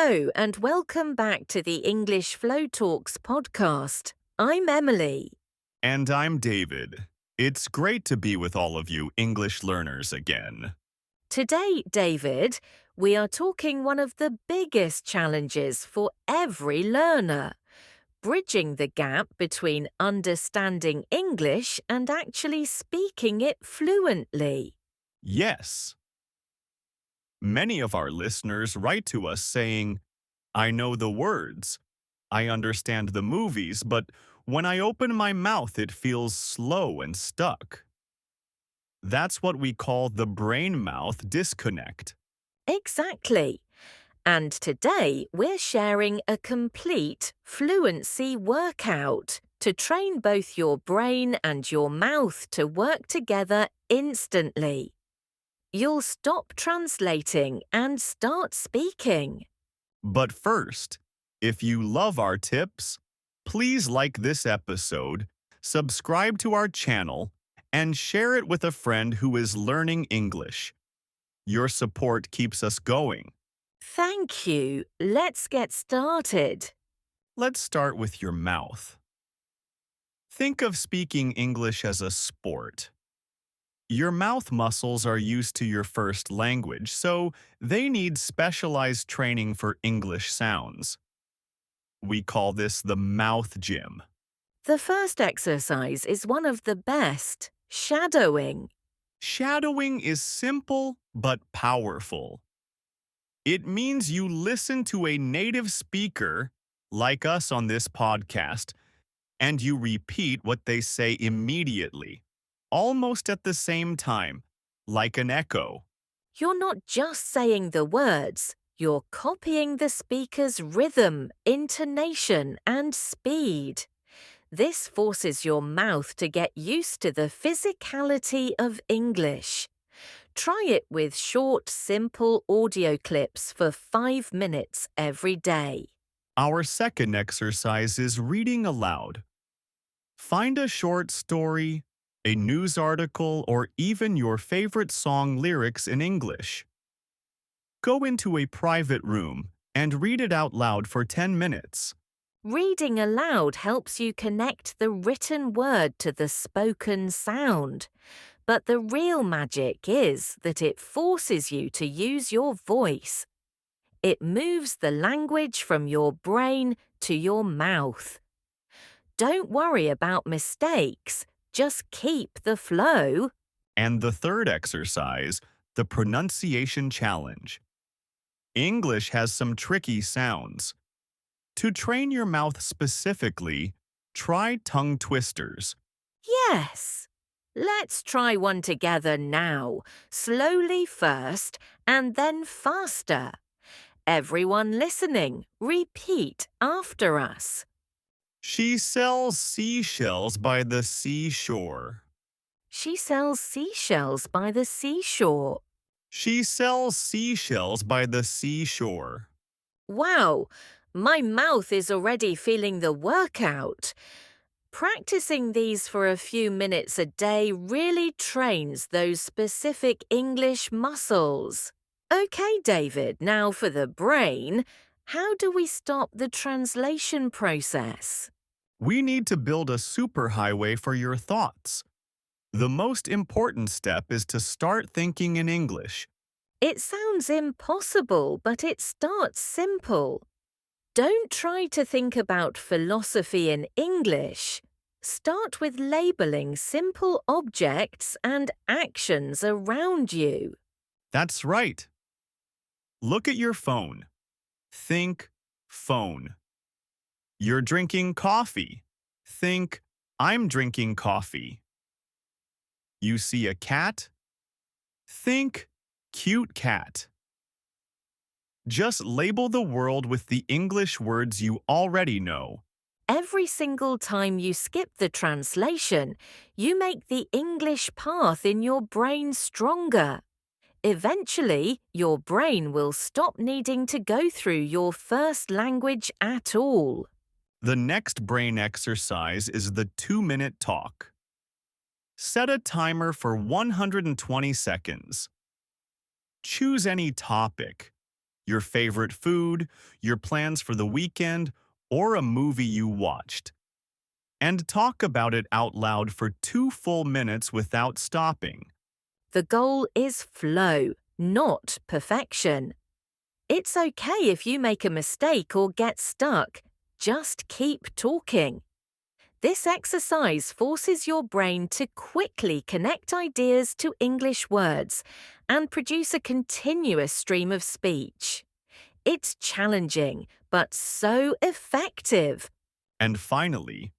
Hello, and welcome back to the English Flow Talks podcast. I'm Emily. And I'm David. It's great to be with all of you English learners again. Today, David, we are talking one of the biggest challenges for every learner, bridging the gap between understanding English and actually speaking it fluently. Yes. Many of our listeners write to us saying, I know the words, I understand the movies, but when I open my mouth it feels slow and stuck. That's what we call the brain-mouth disconnect. Exactly. And today we're sharing a complete fluency workout to train both your brain and your mouth to work together instantly. You'll stop translating and start speaking. But first, if you love our tips, please like this episode, subscribe to our channel, and share it with a friend who is learning English. Your support keeps us going. Thank you. Let's get started. Let's start with your mouth. Think of speaking English as a sport. Your mouth muscles are used to your first language, so they need specialized training for English sounds. We call this the mouth gym. The first exercise is one of the best, shadowing. Shadowing is simple but powerful. It means you listen to a native speaker, like us on this podcast, and you repeat what they say immediately, almost at the same time, like an echo. You're not just saying the words, you're copying the speaker's rhythm, intonation, and speed. This forces your mouth to get used to the physicality of English. Try it with short, simple audio clips for 5 minutes every day. Our second exercise is reading aloud. Find a short story, a news article, or even your favorite song lyrics in English. Go into a private room and read it out loud for 10 minutes. Reading aloud helps you connect the written word to the spoken sound. But the real magic is that it forces you to use your voice. It moves the language from your brain to your mouth. Don't worry about mistakes, just keep the flow. And the third exercise, the pronunciation challenge. English has some tricky sounds. To train your mouth specifically, try tongue twisters. Yes. Let's try one together now, slowly first and then faster. Everyone listening, repeat after us. She sells seashells by the seashore. She sells seashells by the seashore. She sells seashells by the seashore. Wow, my mouth is already feeling the workout. Practicing these for a few minutes a day really trains those specific English muscles. Okay, David, now for the brain. How do we stop the translation process? We need to build a superhighway for your thoughts. The most important step is to start thinking in English. It sounds impossible, but it starts simple. Don't try to think about philosophy in English. Start with labeling simple objects and actions around you. That's right. Look at your phone. Think phone. You're drinking coffee. Think I'm drinking coffee. You see a cat? Think cute cat. Just label the world with the English words you already know. Every single time you skip the translation, you make the English path in your brain stronger. Eventually, your brain will stop needing to go through your first language at all. The next brain exercise is the 2-minute talk. Set a timer for 120 seconds. Choose any topic. your favorite food, your plans for the weekend, or a movie you watched. And talk about it out loud for 2 full minutes without stopping. The goal is flow, not perfection. It's okay if you make a mistake or get stuck. Just keep talking. This exercise forces your brain to quickly connect ideas to English words and produce a continuous stream of speech. It's challenging, but so effective. And finally,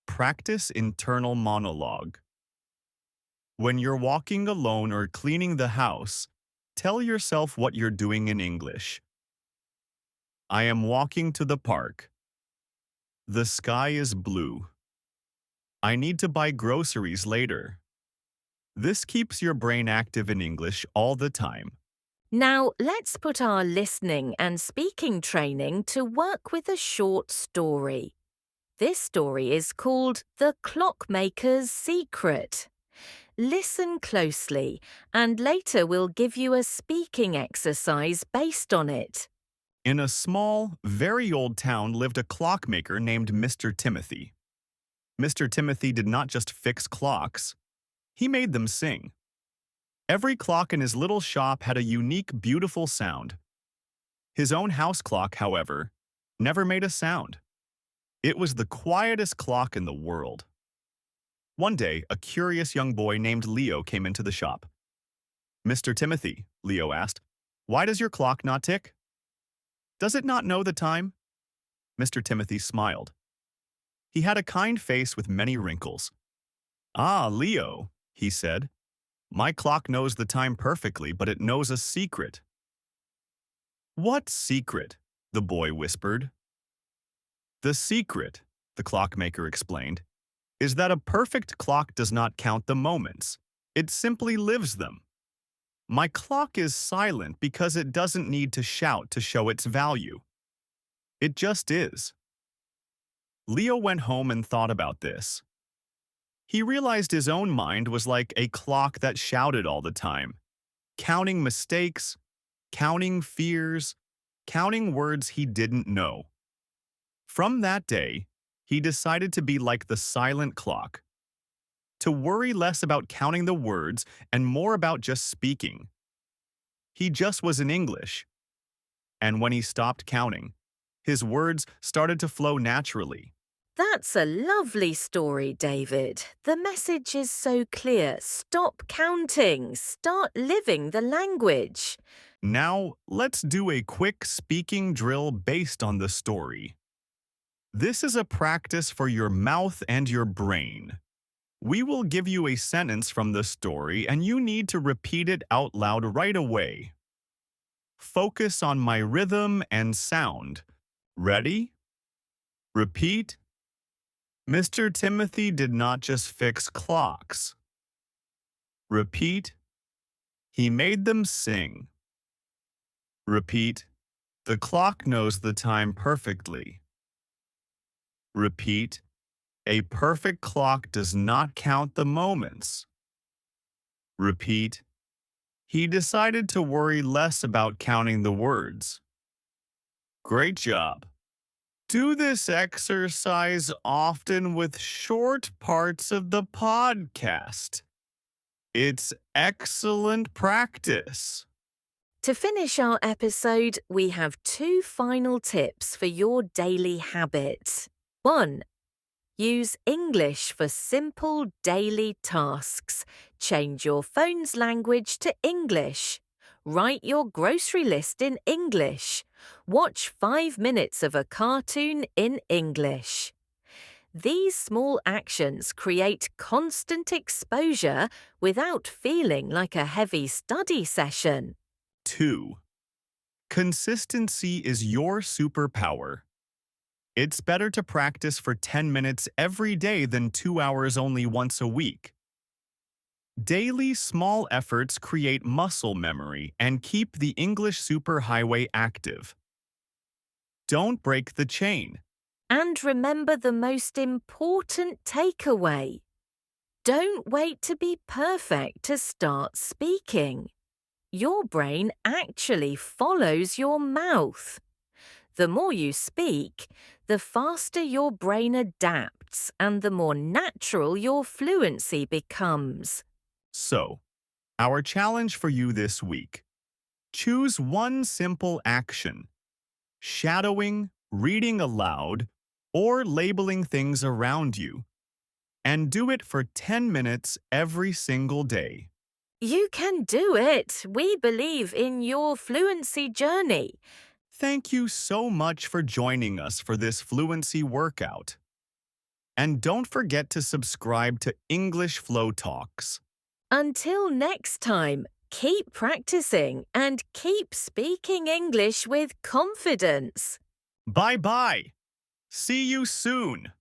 practice internal monologue. When you're walking alone or cleaning the house, tell yourself what you're doing in English. I am walking to the park. The sky is blue. I need to buy groceries later. This keeps your brain active in English all the time. Now, let's put our listening and speaking training to work with a short story. This story is called The Clockmaker's Secret. Listen closely, and later we'll give you a speaking exercise based on it. In a small, very old town lived a clockmaker named Mr. Timothy. Mr. Timothy did not just fix clocks, he made them sing. Every clock in his little shop had a unique, beautiful sound. His own house clock, however, never made a sound. It was the quietest clock in the world. One day, a curious young boy named Leo came into the shop. "Mr. Timothy," Leo asked, "why does your clock not tick? Does it not know the time?" Mr. Timothy smiled. He had a kind face with many wrinkles. "Ah, Leo," he said, "my clock knows the time perfectly, but it knows a secret." "What secret?" the boy whispered. "The secret," the clockmaker explained, "is that a perfect clock does not count the moments. It simply lives them. My clock is silent because it doesn't need to shout to show its value. It just is." Leo went home and thought about this. He realized his own mind was like a clock that shouted all the time, counting mistakes, counting fears, counting words he didn't know. From that day, he decided to be like the silent clock, to worry less about counting the words and more about just speaking. He just was in English. And when he stopped counting, his words started to flow naturally. That's a lovely story, David. The message is so clear. Stop counting. Start living the language. Now, let's do a quick speaking drill based on the story. This is a practice for your mouth and your brain. We will give you a sentence from the story and you need to repeat it out loud right away. Focus on my rhythm and sound. Ready? Repeat. Mr. Timothy did not just fix clocks. Repeat. He made them sing. Repeat. The clock knows the time perfectly. Repeat. A perfect clock does not count the moments. Repeat. He decided to worry less about counting the words. Great job. Do this exercise often with short parts of the podcast. It's excellent practice. To finish our episode, we have 2 final tips for your daily habit. 1. Use English for simple daily tasks. Change your phone's language to English. Write your grocery list in English. Watch 5 minutes of a cartoon in English. These small actions create constant exposure without feeling like a heavy study session. 2. Consistency is your superpower. It's better to practice for 10 minutes every day than 2 hours only once a week. Daily small efforts create muscle memory and keep the English superhighway active. Don't break the chain. And remember the most important takeaway. Don't wait to be perfect to start speaking. Your brain actually follows your mouth. The more you speak, the faster your brain adapts and the more natural your fluency becomes. So, our challenge for you this week. Choose one simple action. Shadowing, reading aloud, or labeling things around you. And do it for 10 minutes every single day. You can do it. We believe in your fluency journey. Thank you so much for joining us for this fluency workout. And don't forget to subscribe to English Flow Talks. Until next time, keep practicing and keep speaking English with confidence. Bye-bye. See you soon.